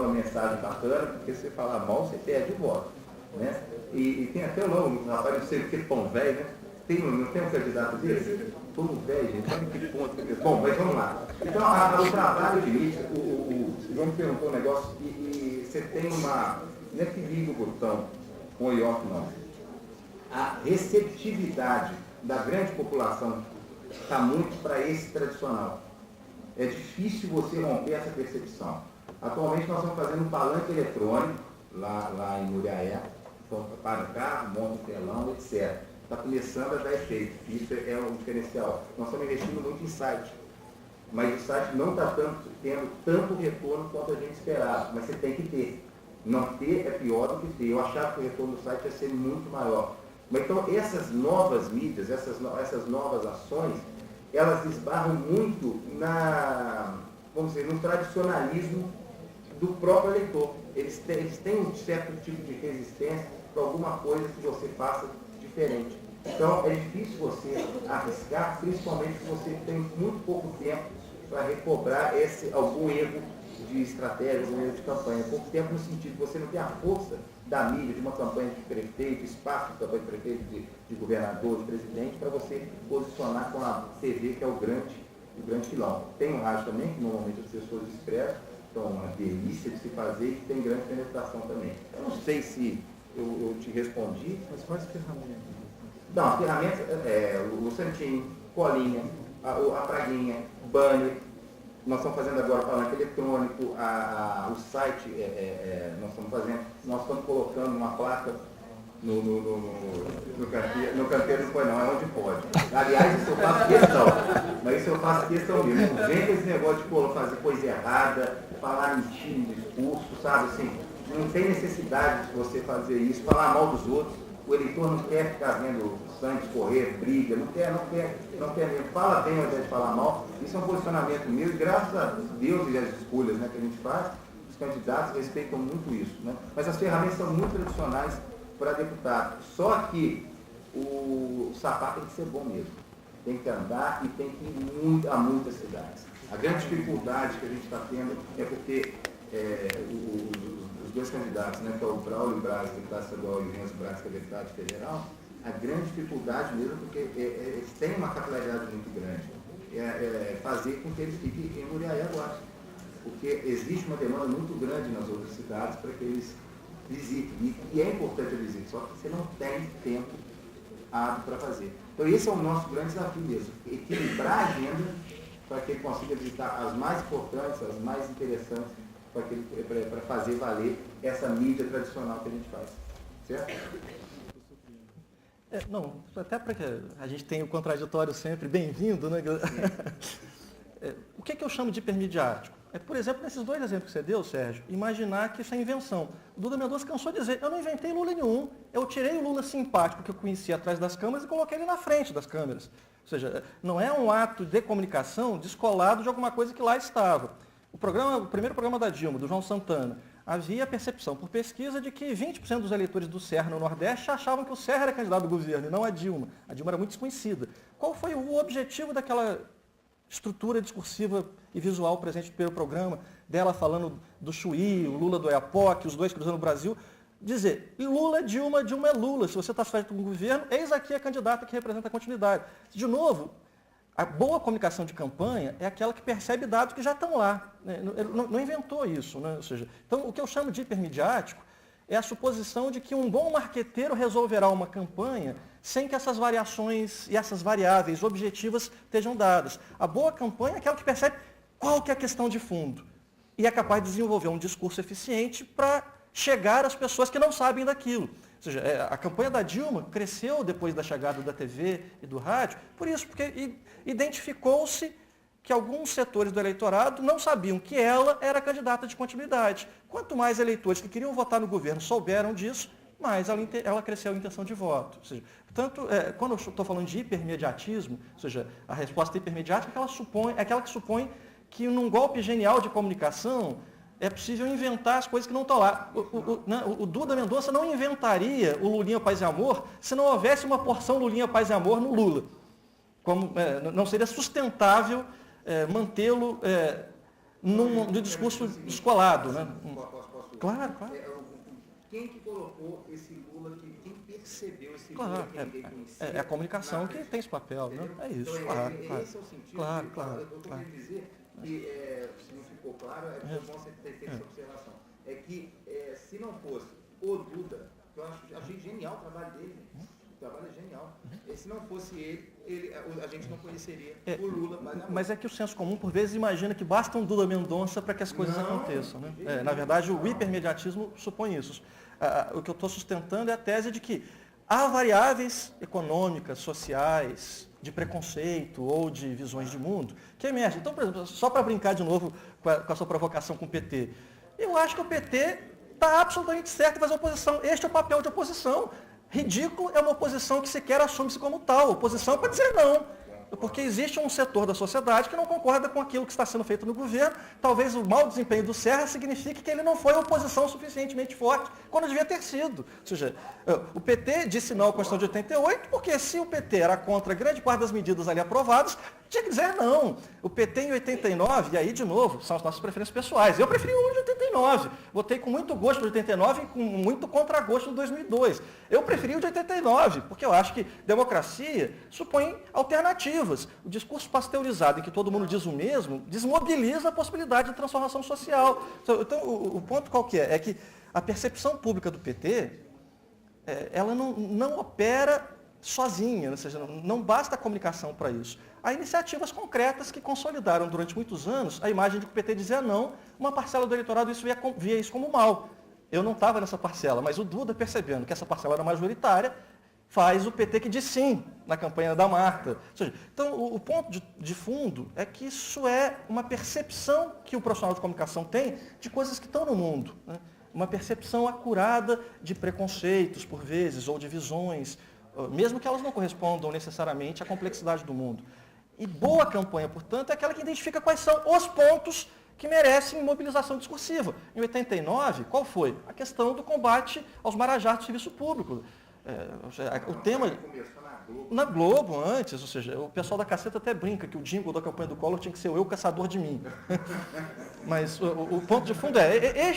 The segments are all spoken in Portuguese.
uma mensagem bacana, porque se você falar mal, você perde o voto. Né? E tem até o nome, rapaz, não sei o que, pão velho, né? Não tem um candidato desse? Pão velho, gente, sabe que ponto? Bom, mas vamos lá. Então, o trabalho de mídia, o João me perguntou um negócio, e você tem uma, não é que liga o botão com o IOF, não. A receptividade da grande população está muito para esse tradicional. É difícil você romper essa percepção. Atualmente nós estamos fazendo um palanque eletrônico, lá em Muriaé, então para o carro, monta um telão, etc. Está começando a dar efeito. Isso é um diferencial. Nós estamos investindo muito em site, mas o site não está tendo tanto retorno quanto a gente esperava, mas você tem que ter. Não ter é pior do que ter. Eu achava que o retorno do site ia ser muito maior. Mas então essas novas mídias, essas novas ações, elas esbarram muito vamos dizer, no tradicionalismo do próprio eleitor. Eles têm um certo tipo de resistência para alguma coisa que você faça diferente. Então, é difícil você arriscar, principalmente se você tem muito pouco tempo para recobrar algum erro de estratégia, algum erro de campanha. Pouco tempo no sentido que você não tem a força da mídia, de uma campanha de prefeito, espaço de campanha de prefeito, de governador, de presidente, para você posicionar com a TV, que é o grande filão. Tem um rádio também, que normalmente as pessoas expressam, então uma delícia de se fazer e que tem grande penetração também. Eu não sei se eu te respondi. Mas quais ferramentas? Não, as ferramentas, o Santinho, colinha, a praguinha, banner. Nós estamos fazendo agora palanque eletrônico, o site, nós estamos colocando uma placa no canteiro, não foi não, é onde pode. Aliás, isso eu faço questão, mas isso eu faço questão mesmo. Não vem com esse negócio de fazer coisa errada, falar mentira em discurso, sabe, assim, não tem necessidade de você fazer isso, falar mal dos outros. O eleitor não quer ficar vendo sangue escorrer, briga, não quer mesmo. Fala bem ao invés de falar mal. Isso é um posicionamento meu e graças a Deus e as escolhas, né, que a gente faz, os candidatos respeitam muito isso. Né? Mas as ferramentas são muito tradicionais para deputado. Só que o sapato tem que ser bom mesmo. Tem que andar e tem que ir a muitas cidades. A grande dificuldade que a gente está tendo é porque os dois candidatos, né, que é o Braulio Braz, deputado estadual, e o Renzo Braz, que é deputado federal, a grande dificuldade mesmo, porque eles têm uma capilaridade muito grande, fazer com que eles fiquem em Muriaé agora. Porque existe uma demanda muito grande nas outras cidades para que eles visitem. E é importante a visita, só que você não tem tempo hábil para fazer. Então esse é o nosso grande desafio mesmo, equilibrar a agenda para que ele consiga visitar as mais importantes, as mais interessantes, para fazer valer essa mídia tradicional que a gente faz. Certo? Não, até para que a gente tenha o contraditório sempre bem-vindo, né? O que eu chamo de hipermediático? Por exemplo, nesses dois exemplos que você deu, Sérgio, imaginar que isso é invenção. O Duda Mendonça cansou de dizer, eu não inventei Lula nenhum, eu tirei o Lula simpático que eu conhecia atrás das câmeras e coloquei ele na frente das câmeras. Ou seja, não é um ato de comunicação descolado de alguma coisa que lá estava. O primeiro programa da Dilma, do João Santana, havia a percepção por pesquisa de que 20% dos eleitores do Serra no Nordeste achavam que o Serra era candidato do governo e não a Dilma. A Dilma era muito desconhecida. Qual foi o objetivo daquela estrutura discursiva e visual presente pelo programa, dela falando do Chuí, o Lula do Oiapoque, os dois cruzando o Brasil? Dizer, Lula é Dilma, Dilma é Lula. Se você está satisfeito com o governo, eis aqui a candidata que representa a continuidade. De novo, a boa comunicação de campanha é aquela que percebe dados que já estão lá. Ele não inventou isso. Né? Ou seja, então, o que eu chamo de hipermediático é a suposição de que um bom marqueteiro resolverá uma campanha sem que essas variações e essas variáveis objetivas estejam dadas. A boa campanha é aquela que percebe qual que é a questão de fundo e é capaz de desenvolver um discurso eficiente para chegar às pessoas que não sabem daquilo. Ou seja, a campanha da Dilma cresceu depois da chegada da TV e do rádio, por isso, porque identificou-se que alguns setores do eleitorado não sabiam que ela era candidata de continuidade. Quanto mais eleitores que queriam votar no governo souberam disso, mais ela cresceu a intenção de voto. Ou seja, portanto, quando eu estou falando de hipermediatismo, ou seja, a resposta hipermediática é aquela que supõe que num golpe genial de comunicação é possível inventar as coisas que não estão lá. O Duda Mendonça não inventaria o Lulinha Paz e Amor se não houvesse uma porção Lulinha Paz e Amor no Lula. Não seria sustentável mantê-lo num discurso descolado, né? Claro. Quem que colocou esse Lula, quem percebeu esse Claro, Lula que ninguém conhecia? é a comunicação que tem esse papel, né? É isso, então, claro. Esse é o sentido. Claro. Eu estou querendo dizer que, se não ficou claro, é bom você ter essa observação. É que, se não fosse o Duda, que eu achei genial o trabalho dele, o trabalho é genial. Se não fosse ele, a gente não conheceria o Lula. Mas é que o senso comum, por vezes, imagina que basta um Duda Mendonça para que as coisas aconteçam. Né? Na verdade, o hipermediatismo supõe isso. O que eu estou sustentando é a tese de que há variáveis econômicas, sociais, de preconceito ou de visões de mundo que emergem. Então, por exemplo, só para brincar de novo com a sua provocação com o PT, eu acho que o PT está absolutamente certo em fazer oposição. Este é o papel de oposição. Ridículo é uma oposição que sequer assume-se como tal. Oposição para dizer não. Porque existe um setor da sociedade que não concorda com aquilo que está sendo feito no governo. Talvez o mau desempenho do Serra signifique que ele não foi oposição suficientemente forte, quando devia ter sido. Ou seja, o PT disse não à Constituição de 88, porque se o PT era contra grande parte das medidas ali aprovadas, tinha que dizer não. O PT em 89, e aí de novo, são as nossas preferências pessoais. Eu preferi o de 89. Votei com muito gosto do 89 e com muito contragosto do 2002. Eu preferi o de 89, porque eu acho que democracia supõe alternativas. O discurso pasteurizado em que todo mundo diz o mesmo, desmobiliza a possibilidade de transformação social. Então, o ponto qual que é? É que a percepção pública do PT, ela não opera sozinha, ou seja, não basta a comunicação para isso. Há iniciativas concretas que consolidaram durante muitos anos a imagem de que o PT dizia não, uma parcela do eleitorado via isso como mal. Eu não estava nessa parcela, mas o Duda, percebendo que essa parcela era majoritária, faz o PT que diz sim na campanha da Marta. Ou seja, então, o ponto de fundo é que isso é uma percepção que o profissional de comunicação tem de coisas que estão no mundo. Né? Uma percepção acurada de preconceitos, por vezes, ou de visões, mesmo que elas não correspondam necessariamente à complexidade do mundo. E boa campanha, portanto, é aquela que identifica quais são os pontos que merecem mobilização discursiva. Em 89, qual foi? A questão do combate aos marajás do serviço público. O tema na Globo antes, ou seja, o pessoal da Caceta até brinca que o jingle da campanha do Collor tinha que ser eu caçador de mim. Mas o ponto de fundo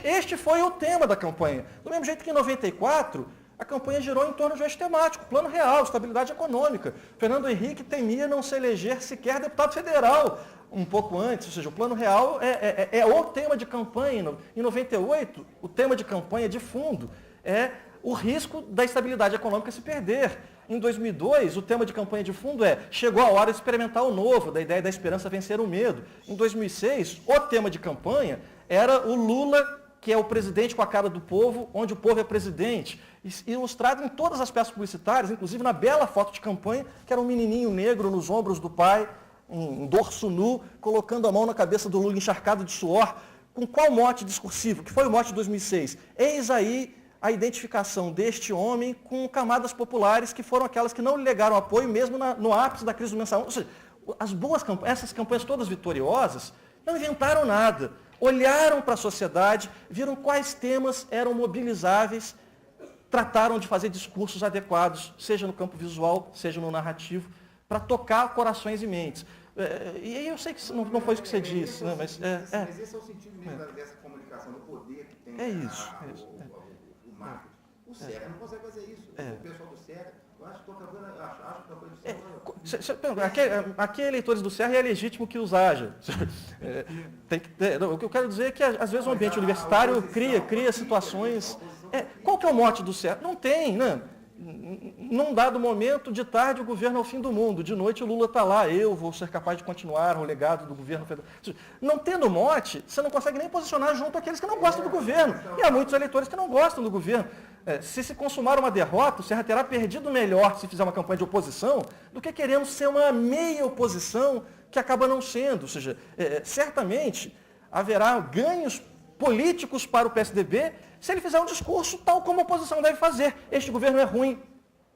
este foi o tema da campanha. Do mesmo jeito que em 94, a campanha girou em torno de um eixo temático, plano real, estabilidade econômica. Fernando Henrique temia não se eleger sequer deputado federal um pouco antes, ou seja, o plano real é o tema de campanha. Em 98, o tema de campanha de fundo é o risco da estabilidade econômica se perder. Em 2002, o tema de campanha de fundo chegou a hora de experimentar o novo, da ideia da esperança vencer o medo. Em 2006, o tema de campanha era o Lula, que é o presidente com a cara do povo, onde o povo é presidente. Ilustrado em todas as peças publicitárias, inclusive na bela foto de campanha, que era um menininho negro nos ombros do pai, em dorso nu, colocando a mão na cabeça do Lula encharcado de suor. Com qual mote discursivo? Que foi o mote de 2006? Eis aí a identificação deste homem com camadas populares que foram aquelas que não lhe legaram apoio, mesmo no ápice da crise do mensalão. Ou seja, essas campanhas todas vitoriosas não inventaram nada. Olharam para a sociedade, viram quais temas eram mobilizáveis, trataram de fazer discursos adequados, seja no campo visual, seja no narrativo, para tocar corações e mentes. E aí eu sei que não foi isso que você disse, né? Mas esse é o sentido mesmo dessa comunicação, do poder que tem o marketing. O Serra não consegue fazer isso. O pessoal do Serra, eu acho que a campanha do Serra... Aqui eleitores do Serra é legítimo que os haja. O que eu quero dizer é que às vezes o ambiente universitário cria situações... Qual que é o mote do Serra? Não tem, né? Num dado momento, de tarde, o governo é o fim do mundo. De noite, o Lula está lá. Eu vou ser capaz de continuar o legado do governo federal. Não tendo mote, você não consegue nem posicionar junto àqueles que não gostam do governo. E há muitos eleitores que não gostam do governo. Se consumar uma derrota, o Serra terá perdido melhor se fizer uma campanha de oposição do que queremos ser uma meia oposição que acaba não sendo. Ou seja, certamente haverá ganhos políticos para o PSDB se ele fizer um discurso tal como a oposição deve fazer. Este governo é ruim,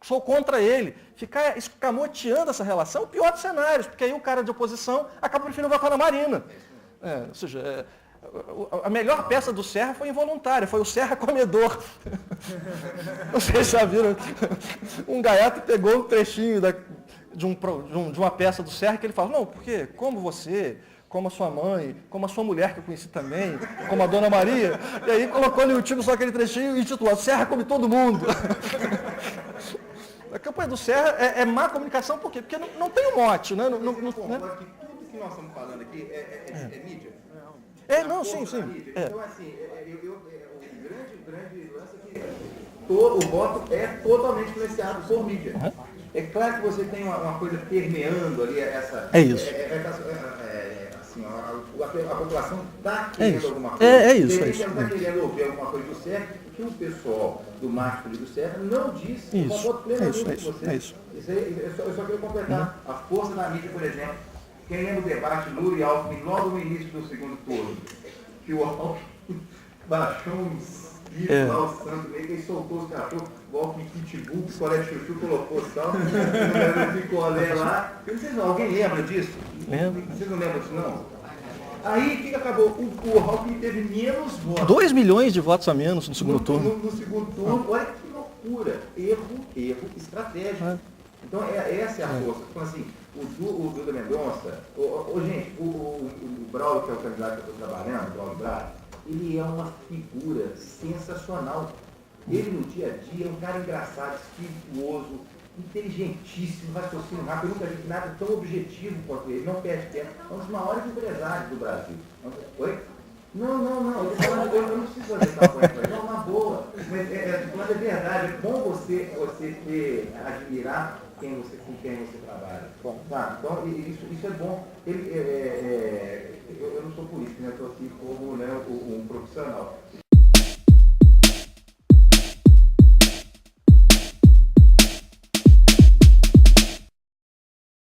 sou contra ele. Ficar escamoteando essa relação é o pior dos cenários, porque aí o cara de oposição acaba preferindo votar na Marina. Ou seja, a melhor peça do Serra foi involuntária, foi o Serra comedor. Vocês já viram? Um gaiato pegou um trechinho de uma peça do Serra que ele fala, não, porque como você como a sua mãe, como a sua mulher, que eu conheci também, como a Dona Maria, e aí colocou no YouTube só aquele trechinho e intitulou Serra come todo mundo. A campanha do Serra é má comunicação, por quê? Porque não tem um mote, né? Você concorda que tudo que nós estamos falando aqui é mídia? Sim. Então, assim, o grande lance é que o voto é totalmente influenciado por mídia. É claro que você tem uma coisa permeando ali essa... É isso. Assim, a população está querendo alguma coisa. É isso. Ela está querendo ouvir alguma coisa do Serra, que o pessoal do marketing do Serra não disse. Eu concordo plenamente com você. Isso aí, eu só queria completar. A força da mídia, por exemplo. Quem lembra o debate Lula e Alckmin logo no início do segundo turno? Que o Alckmin baixou uns livros lá, o santo meio, e soltou os cachorros, o Alckmin pitbull, picolé de chuchu, colocou sal, o picolé lá. Alguém lembra disso? Vocês não lembram disso, não? Aí, o que acabou? O Alckmin teve menos votos. 2 milhões de votos a menos no segundo turno. No segundo turno, olha que loucura. Erro estratégico. Então, essa é a força. Então, assim, o Duda Mendonça, gente, o Braulio, que é o candidato que eu estou trabalhando, o Braulio Braga, ele é uma figura sensacional. Ele, no dia a dia, é um cara engraçado, espirituoso, inteligentíssimo, raciocínio rápido. Eu nunca vi nada tão objetivo quanto ele. Não perde tempo. É um dos maiores empresários do Brasil. Oi? Não. Eu não preciso fazer campanha para ele. Não, na boa. Mas é verdade. É bom você admirar com quem você trabalha. Tá? Então, isso é bom. Eu não sou político, né? Eu estou aqui como um profissional.